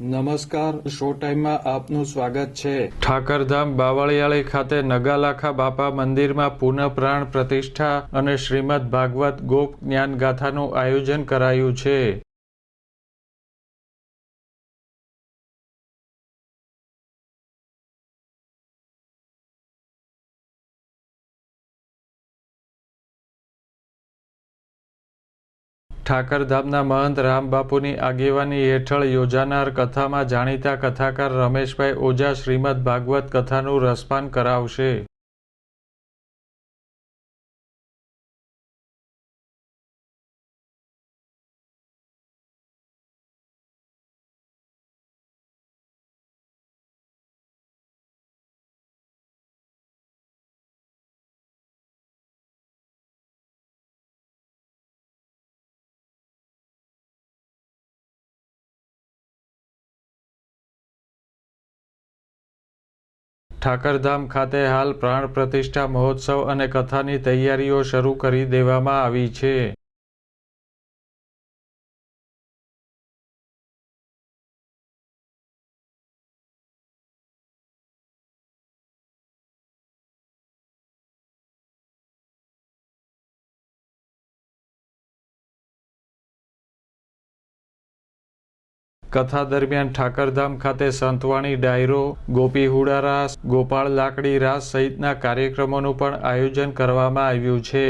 નમસ્કાર, શો ટાઈમમાં આપનું સ્વાગત છે। ઠાકરધામ બાવળિયાળી ખાતે નગાલાખા બાપા મંદિરમાં પુનઃ પ્રાણ પ્રતિષ્ઠા અને શ્રીમદ ભાગવત ગોપ જ્ઞાન ગાથાનું આયોજન કરાયું છે। ઠાકરધામના મહંત રામબાપુની આગેવાની હેઠળ યોજાનાર કથામાં જાણીતા કથાકાર રમેશભાઈ ઓઝા શ્રીમદ ભાગવત કથાનું રસપાન કરાવશે। ઠાકરધામ ખાતે હાલ પ્રાણ પ્રતિષ્ઠા મહોત્સવ અને કથાની તૈયારીઓ શરૂ કરી દેવામાં આવી છે। કથા દરમિયાન ઠાકરધામ ખાતે સંતવાણી ડાયરો, ગોપીહુડા રાસ, ગોપાળ લાકડી રાસ સહિતના કાર્યક્રમોનું પણ આયોજન કરવામાં આવ્યું છે।